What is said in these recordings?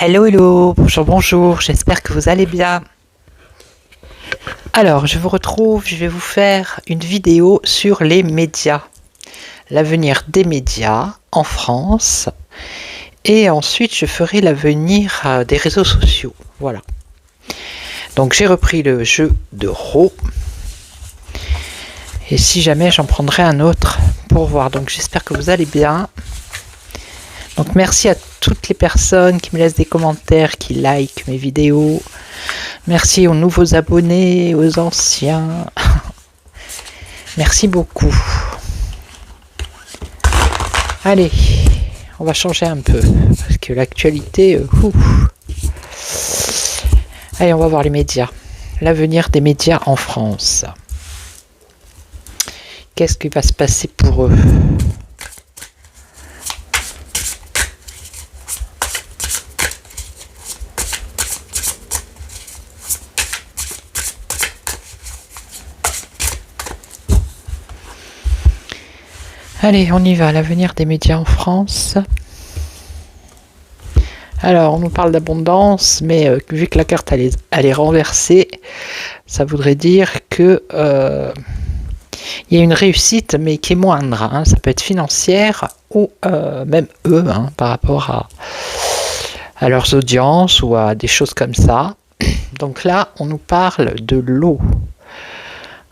Hello, hello, bonjour, bonjour, j'espère que vous allez bien. Alors, je vous retrouve, je vais vous faire une vidéo sur les médias, l'avenir des médias en France, et ensuite je ferai l'avenir des réseaux sociaux, voilà. Donc j'ai repris le jeu de Ro, et si jamais j'en prendrai un autre pour voir, donc j'espère que vous allez bien. Donc merci à toutes les personnes qui me laissent des commentaires, qui likent mes vidéos. Merci aux nouveaux abonnés, aux anciens. Merci beaucoup. Allez, on va changer un peu, parce que l'actualité... Allez, on va voir les médias. L'avenir des médias en France. Qu'est-ce qui va se passer pour eux ? Allez, on y va, l'avenir des médias en France. Alors, on nous parle d'abondance, mais vu que la carte elle est renversée, ça voudrait dire que il y a une réussite, mais qui est moindre. Hein. Ça peut être financière ou même eux, hein, par rapport à leurs audiences ou à des choses comme ça. Donc là, on nous parle de l'eau.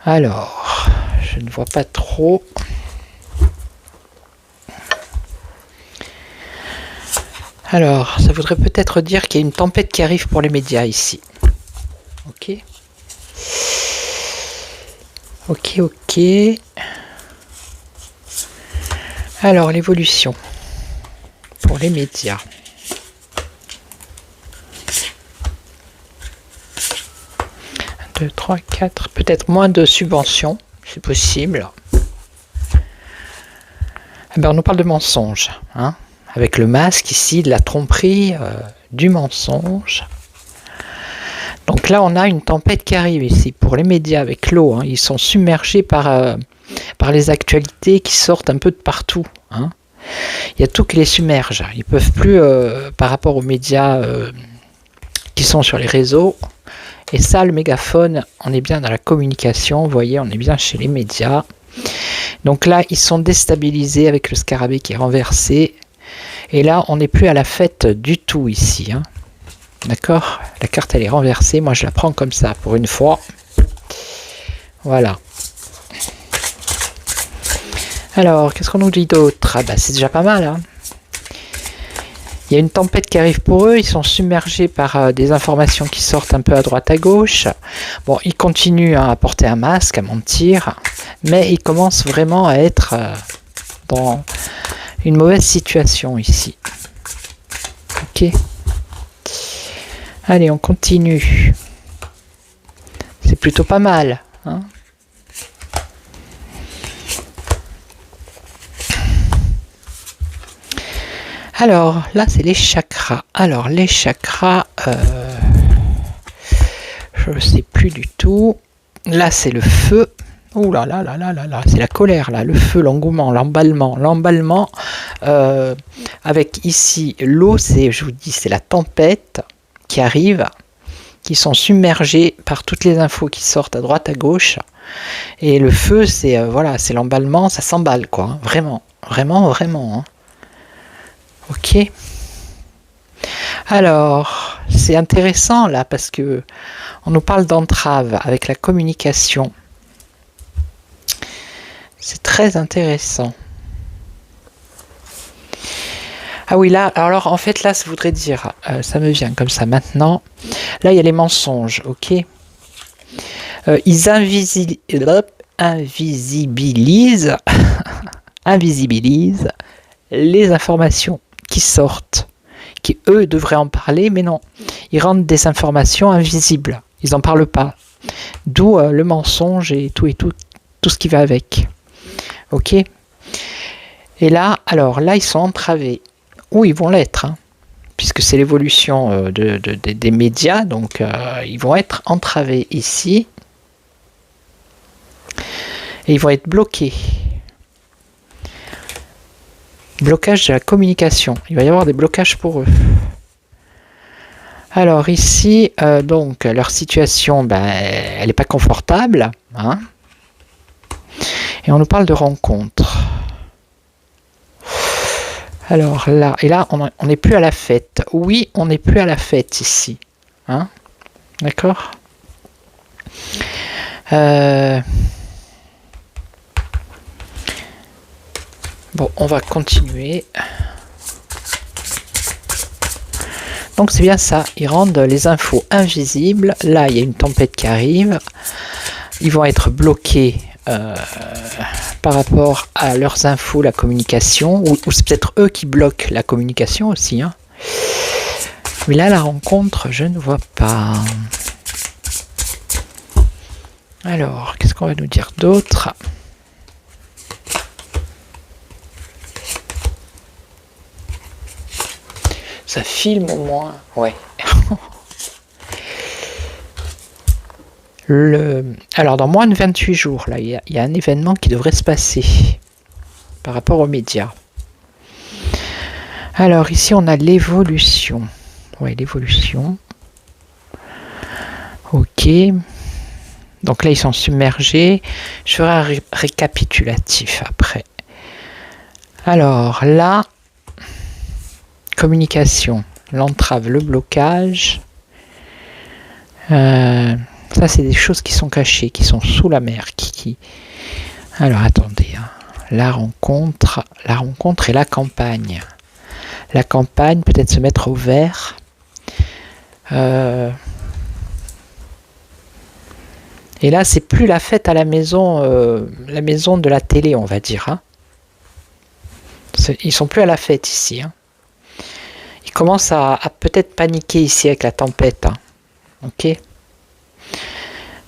Alors, je ne vois pas trop... Alors, ça voudrait peut-être dire qu'il y a une tempête qui arrive pour les médias ici. Ok. Ok. Alors, l'évolution pour les médias. 1, 2, 3, 4. Peut-être moins de subventions, c'est possible. Eh ben, on nous parle de mensonges, hein. Avec le masque ici, de la tromperie, du mensonge. Donc là, on a une tempête qui arrive ici pour les médias avec l'eau. Hein. Ils sont submergés par les actualités qui sortent un peu de partout. Hein. Il y a tout qui les submerge. Ils ne peuvent plus, par rapport aux médias qui sont sur les réseaux. Et ça, le mégaphone, on est bien dans la communication. Vous voyez, on est bien chez les médias. Donc là, ils sont déstabilisés avec le scarabée qui est renversé. Et là, on n'est plus à la fête du tout ici. Hein. D'accord ? La carte, elle est renversée. Moi, je la prends comme ça pour une fois. Voilà. Alors, qu'est-ce qu'on nous dit d'autre ? Ah bah, c'est déjà pas mal. Hein. Il y a une tempête qui arrive pour eux. Ils sont submergés par des informations qui sortent un peu à droite à gauche. Bon, ils continuent à porter un masque, à mentir. Mais ils commencent vraiment à être dans... une mauvaise situation ici. Ok. Allez, on continue. C'est plutôt pas mal. Hein. Alors, là, c'est les chakras. Alors, les chakras, je ne sais plus du tout. Là, c'est le feu. Ouh là là là là là là, c'est la colère là, le feu, l'engouement, l'emballement, avec ici l'eau, c'est, je vous dis, c'est la tempête qui arrive, qui sont submergés par toutes les infos qui sortent à droite à gauche, et le feu, c'est voilà, c'est l'emballement, ça s'emballe quoi, hein, vraiment, hein. Ok. Alors, c'est intéressant là parce que on nous parle d'entrave avec la communication. C'est très intéressant. Ah oui, là, alors en fait, là, ça voudrait dire, ça me vient comme ça maintenant. Là, il y a les mensonges, ok. Ils invisibilisent, invisibilisent les informations qui sortent, qui eux devraient en parler, mais non. Ils rendent des informations invisibles. Ils n'en parlent pas. D'où le mensonge et tout, tout ce qui va avec. Ok. Et là, alors là, ils sont entravés. Où ils vont l'être, hein, puisque c'est l'évolution des médias, donc ils vont être entravés ici. Et ils vont être bloqués. Blocage de la communication. Il va y avoir des blocages pour eux. Alors ici, donc leur situation, elle n'est pas confortable, hein. Et on nous parle de rencontres. Alors là, et là, on n'est plus à la fête. Oui, on n'est plus à la fête ici, hein. D'accord. Bon, on va continuer. Donc c'est bien ça, ils rendent les infos invisibles. Là, il y a une tempête qui arrive. Ils vont être bloqués par rapport à leurs infos, la communication. Ou c'est peut-être eux qui bloquent la communication aussi, hein. Mais là, la rencontre, je ne vois pas. Alors, qu'est-ce qu'on va nous dire d'autre ? Ça filme au moins, ouais. Alors, dans moins de 28 jours, là, il y a un événement qui devrait se passer par rapport aux médias. Alors, ici, on a l'évolution. Ouais, l'évolution. Ok. Donc là, ils sont submergés. Je ferai un récapitulatif après. Alors, là, communication, l'entrave, le blocage. Ça, c'est des choses qui sont cachées, qui sont sous la mer. Alors, attendez. Hein. La rencontre et la campagne. La campagne, peut-être se mettre au vert. Et là, c'est plus la fête à la maison de la télé, on va dire. Hein. Ils sont plus à la fête ici. Hein. Ils commencent à peut-être paniquer ici avec la tempête. Hein. Ok.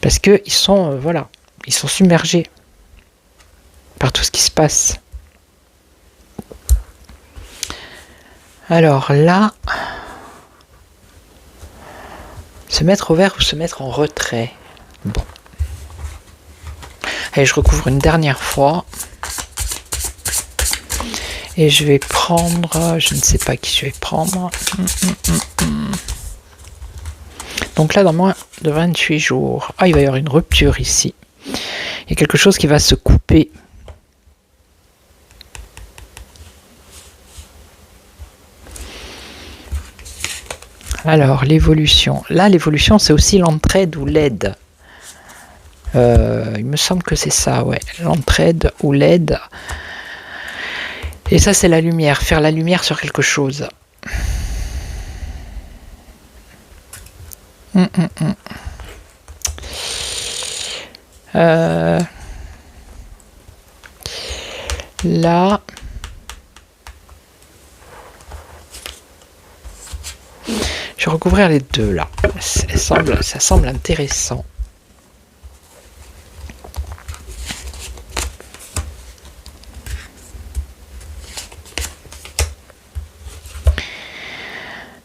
Parce que ils sont, voilà, ils sont submergés par tout ce qui se passe. Alors là, se mettre au vert ou se mettre en retrait. Bon. Allez, je recouvre une dernière fois. Et je vais prendre, je ne sais pas qui je vais prendre. Donc là, dans moins de 28 jours, il va y avoir une rupture ici. Il y a quelque chose qui va se couper. Alors, l'évolution. Là, l'évolution, c'est aussi l'entraide ou l'aide. Il me semble que c'est ça, ouais. L'entraide ou l'aide. Et ça, c'est la lumière. Faire la lumière sur quelque chose. Là. Je vais recouvrir les deux là. Ça semble intéressant.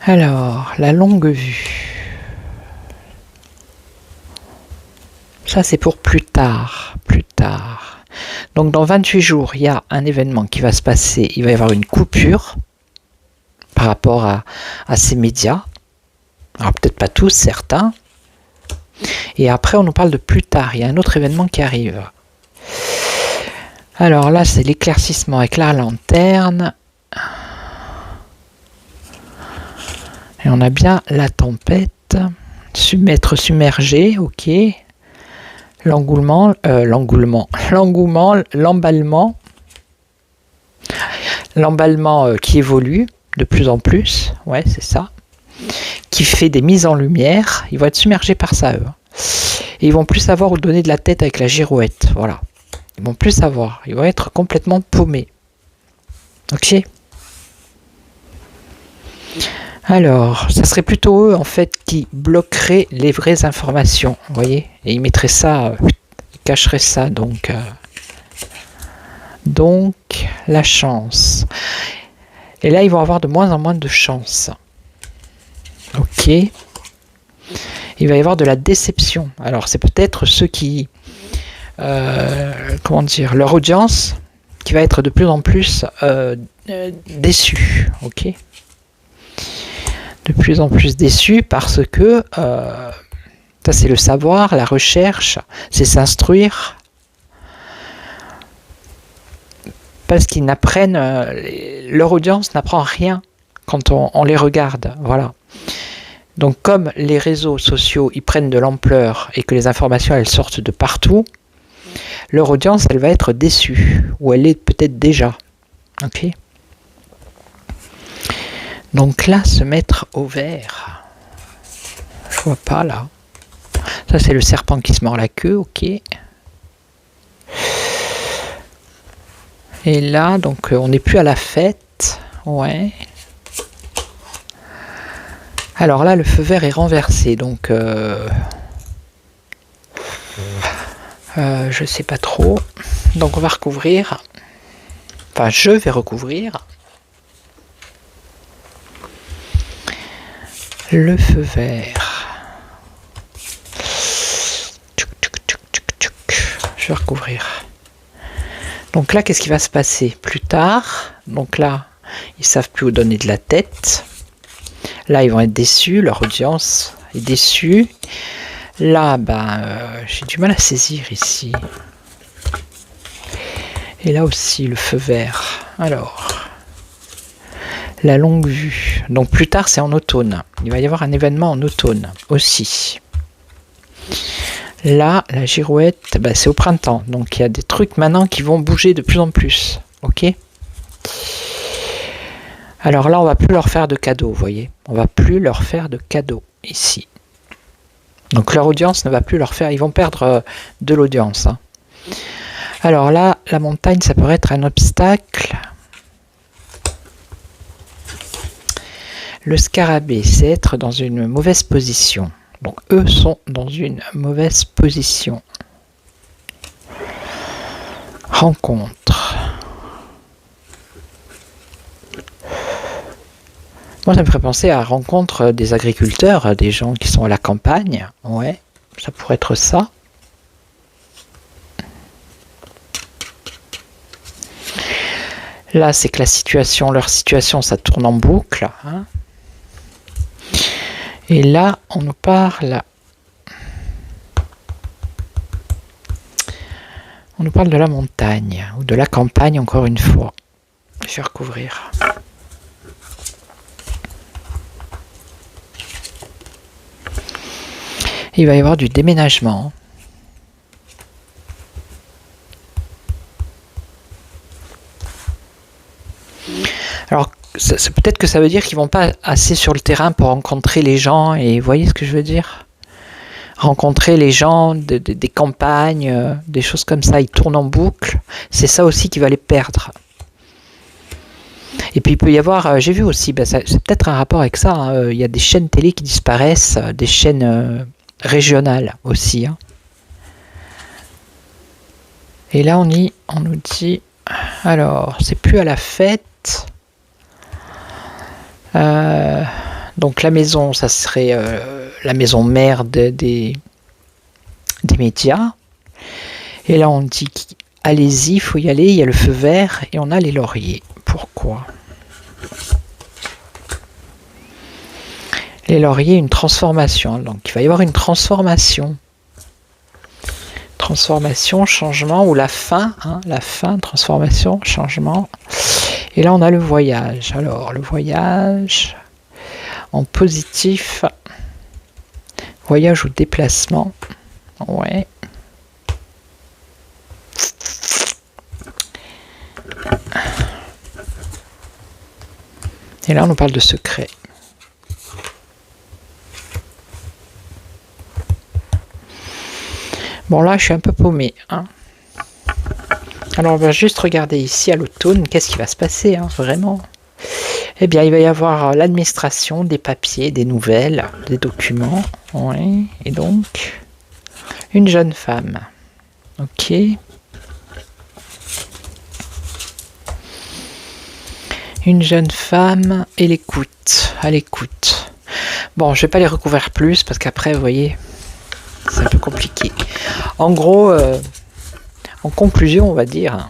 Alors, la longue vue. Ça, c'est pour plus tard. Plus tard. Donc, dans 28 jours, il y a un événement qui va se passer. Il va y avoir une coupure par rapport à ces médias. Alors, peut-être pas tous, certains. Et après, on nous parle de plus tard. Il y a un autre événement qui arrive. Alors là, c'est l'éclaircissement avec la lanterne. Et on a bien la tempête. Être submergé, ok. L'engouement, l'emballement qui évolue. de plus en plus, ouais, c'est ça, qui fait des mises en lumière. Ils vont être submergés par ça, eux. Et ils vont plus savoir où donner de la tête avec la girouette, voilà. Ils vont plus savoir, ils vont être complètement paumés. Ok. Alors, ça serait plutôt eux, en fait, qui bloqueraient les vraies informations, vous voyez. Et ils mettraient ça, ils cacheraient ça, donc la chance. Et là, ils vont avoir de moins en moins de chance. Ok. Il va y avoir de la déception. Alors, c'est peut-être ceux qui... comment dire, leur audience qui va être de plus en plus déçue, ok, de plus en plus déçue parce que ça c'est le savoir, la recherche, c'est s'instruire, parce qu'ils n'apprennent, leur audience n'apprend rien quand on les regarde, voilà. Donc comme les réseaux sociaux ils prennent de l'ampleur et que les informations elles sortent de partout, leur audience, elle va être déçue, ou elle est peut-être déjà. Ok. Donc là, se mettre au vert. Je vois pas là. Ça, c'est le serpent qui se mord la queue, ok. Et là, donc, on n'est plus à la fête. Ouais. Alors là, le feu vert est renversé, donc... je sais pas trop. Donc on va recouvrir. Enfin, je vais recouvrir. Le feu vert. Je vais recouvrir. Donc là, qu'est-ce qui va se passer plus tard? Donc là, ils savent plus où donner de la tête. Là, ils vont être déçus. Leur audience est déçue. Là, j'ai du mal à saisir ici. Et là aussi, le feu vert. Alors, la longue vue. Donc plus tard, c'est en automne. Il va y avoir un événement en automne aussi. Là, la girouette, c'est au printemps. Donc il y a des trucs maintenant qui vont bouger de plus en plus. Ok ? Alors là, on va plus leur faire de cadeaux, vous voyez. On va plus leur faire de cadeaux ici. Donc leur audience ne va plus leur faire, ils vont perdre de l'audience. Hein. Alors là, la montagne, ça pourrait être un obstacle. Le scarabée, c'est être dans une mauvaise position. Donc eux sont dans une mauvaise position. Rencontre. Moi, ça me ferait penser à rencontre des agriculteurs, des gens qui sont à la campagne. Ouais, ça pourrait être ça. Là, c'est que leur situation, ça tourne en boucle. Hein. Et là, on nous parle... On nous parle de la montagne, ou de la campagne, encore une fois. Je vais recouvrir. Il va y avoir du déménagement. Alors, peut-être que ça veut dire qu'ils vont pas assez sur le terrain pour rencontrer les gens. Et vous voyez ce que je veux dire ? Rencontrer les gens des campagnes, des choses comme ça. Ils tournent en boucle. C'est ça aussi qui va les perdre. Et puis il peut y avoir, j'ai vu aussi, c'est peut-être un rapport avec ça. Hein, il y a des chaînes télé qui disparaissent, des chaînes... régionale aussi. Hein. Et là, on nous dit, alors, c'est plus à la fête. Donc la maison, ça serait la maison mère des médias. Et là, on dit, allez-y, il faut y aller, il y a le feu vert et on a les lauriers. Pourquoi ? Les lauriers, une transformation. Donc, il va y avoir une transformation. Transformation, changement, ou la fin. Hein, la fin, transformation, changement. Et là, on a le voyage. Alors, le voyage en positif. Voyage ou déplacement. Ouais. Et là, on nous parle de secret. Bon, là, je suis un peu paumé. Hein. Alors, on va juste regarder ici à l'automne, qu'est-ce qui va se passer, hein, vraiment. Eh bien, il va y avoir l'administration, des papiers, des nouvelles, des documents. Oui, et donc, une jeune femme. Ok. Une jeune femme et l'écoute, à l'écoute. Bon, je vais pas les recouvrir plus parce qu'après, vous voyez, c'est un peu compliqué. En gros, en conclusion, on va dire,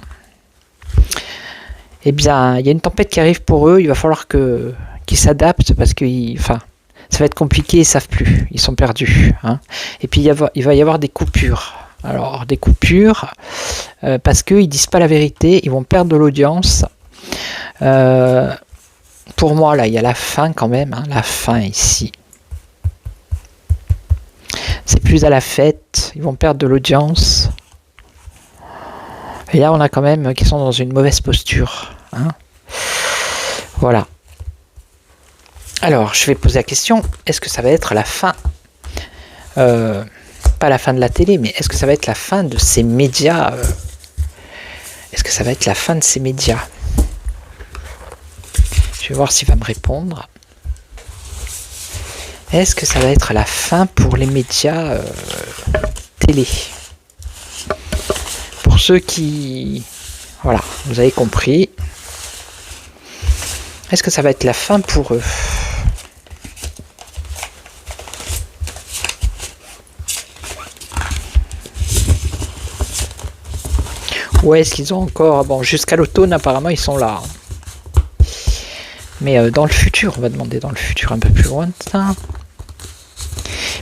eh bien, il y a une tempête qui arrive pour eux. Il va falloir qu'ils s'adaptent parce que, ça va être compliqué. Ils savent plus, ils sont perdus. Hein. Et puis il va y avoir des coupures. Alors des coupures parce qu'ils disent pas la vérité. Ils vont perdre de l'audience. Pour moi, là, il y a la fin quand même. Hein, la fin ici. C'est plus à la fête. Ils vont perdre de l'audience. Et là, on a quand même qui sont dans une mauvaise posture. Hein. Voilà. Alors, je vais poser la question, est-ce que ça va être la fin pas la fin de la télé, mais est-ce que ça va être la fin de ces médias Est-ce que ça va être la fin de ces médias? Je vais voir s'il va me répondre. Est-ce que ça va être la fin pour les médias télé? Pour ceux qui... Voilà, vous avez compris. Est-ce que ça va être la fin pour eux? Ou est-ce qu'ils ont encore... Bon, jusqu'à l'automne, apparemment, ils sont là. Mais dans le futur, on va demander dans le futur un peu plus lointain.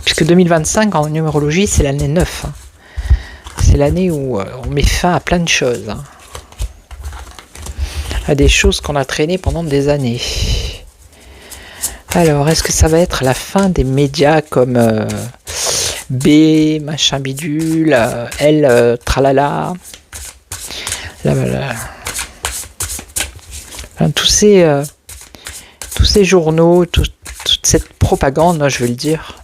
Puisque 2025, en numérologie, c'est l'année 9. Hein. C'est l'année où on met fin à plein de choses. Hein. À des choses qu'on a traînées pendant des années. Alors, est-ce que ça va être la fin des médias comme B, machin bidule, L, tralala, enfin, tous ces journaux, toute cette propagande, je veux le dire.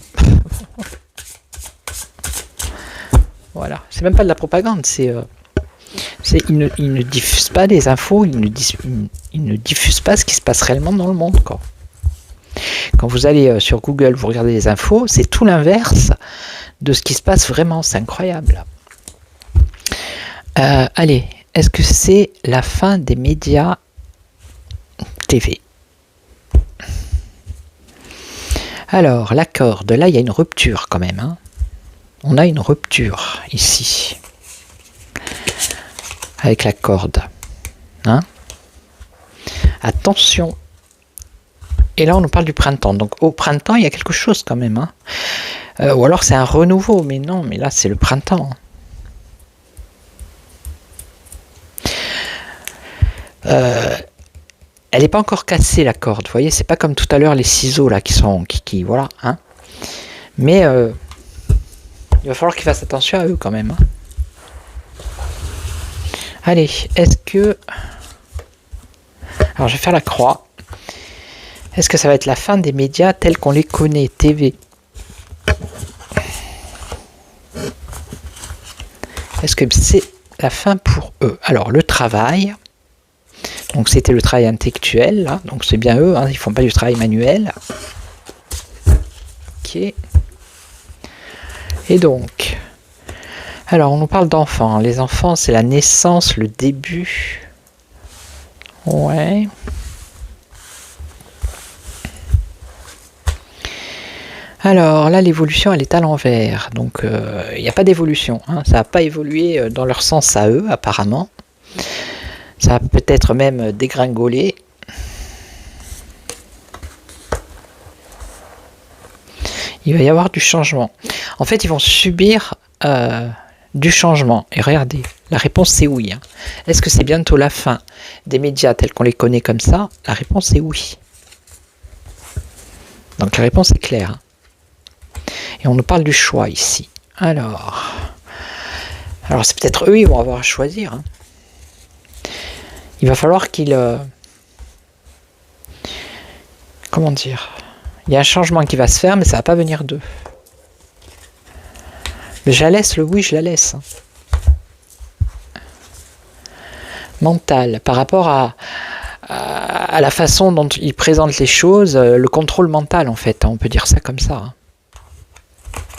Voilà, c'est même pas de la propagande, ils ne diffusent pas les infos, ils ne diffusent pas ce qui se passe réellement dans le monde, quoi. Quand vous allez sur Google, vous regardez les infos, c'est tout l'inverse de ce qui se passe vraiment, c'est incroyable. Allez, est-ce que c'est la fin des médias TV? Alors, la corde, là il y a une rupture quand même. Hein. On a une rupture ici. Avec la corde. Hein. Attention. Et là on nous parle du printemps. Donc au printemps il y a quelque chose quand même. Hein. Ou alors c'est un renouveau. Mais non, mais là c'est le printemps. Elle n'est pas encore cassée la corde, vous voyez, c'est pas comme tout à l'heure les ciseaux là qui voilà, hein. Mais il va falloir qu'ils fassent attention à eux quand même. Hein. Allez, est-ce que... Alors je vais faire la croix. Est-ce que ça va être la fin des médias tels qu'on les connaît, TV? Est-ce que c'est la fin pour eux? Alors le travail... Donc c'était le travail intellectuel, là. Donc c'est bien eux, hein, ils font pas du travail manuel. Ok. Et donc, alors on nous parle d'enfants. Les enfants, c'est la naissance, le début. Ouais. Alors là, l'évolution, elle est à l'envers. Donc il n'y a pas d'évolution. Hein. Ça n'a pas évolué dans leur sens à eux, apparemment. Ça va peut-être même dégringoler. Il va y avoir du changement. En fait, ils vont subir du changement. Et regardez, la réponse c'est oui. Hein. Est-ce que c'est bientôt la fin des médias tels qu'on les connaît comme ça? La réponse est oui. Donc la réponse est claire. Hein. Et on nous parle du choix ici. Alors c'est peut-être eux, ils vont avoir à choisir. Hein. Il va falloir qu'ils comment dire, il y a un changement qui va se faire, mais ça va pas venir d'eux. Mais je la laisse, le oui, je la laisse. Mental, par rapport à la façon dont il présente les choses, le contrôle mental en fait, on peut dire ça comme ça. Hein.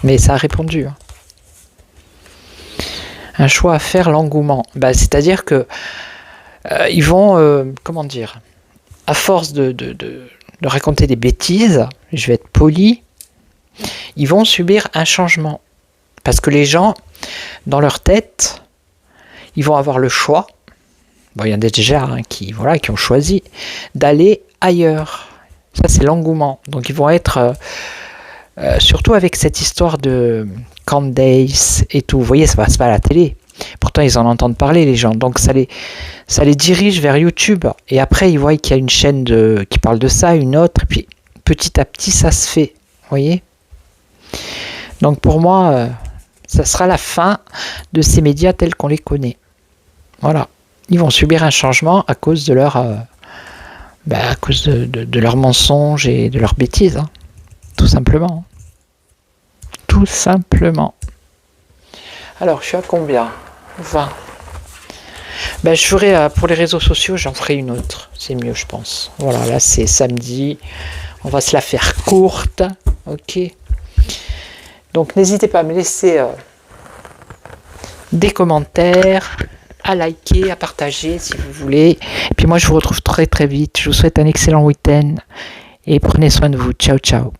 Mais ça a répondu. Hein. Un choix à faire, l'engouement. Bah, c'est-à-dire que ils vont, comment dire, à force de raconter des bêtises, je vais être poli, ils vont subir un changement. Parce que les gens, dans leur tête, ils vont avoir le choix. Bon, il y en a déjà hein, qui ont choisi d'aller ailleurs. Ça, c'est l'engouement. Donc, ils vont être, surtout avec cette histoire de Candace et tout. Vous voyez, ça passe pas à la télé. Pourtant, ils en entendent parler, les gens. Donc, ça les dirige vers YouTube. Et après, ils voient qu'il y a une chaîne qui parle de ça, une autre. Et puis, petit à petit, ça se fait. Vous voyez ? Donc, pour moi, ça sera la fin de ces médias tels qu'on les connaît. Voilà. Ils vont subir un changement à cause de leur, leurs mensonges et de leurs bêtises. Hein. Tout simplement. Tout simplement. Alors, je suis à combien ? 20. Ben, je ferai, pour les réseaux sociaux, j'en ferai une autre. C'est mieux, je pense. Voilà, là, c'est samedi. On va se la faire courte. Ok. Donc, n'hésitez pas à me laisser des commentaires, à liker, à partager si vous voulez. Et puis moi, je vous retrouve très très vite. Je vous souhaite un excellent week-end et prenez soin de vous. Ciao, ciao.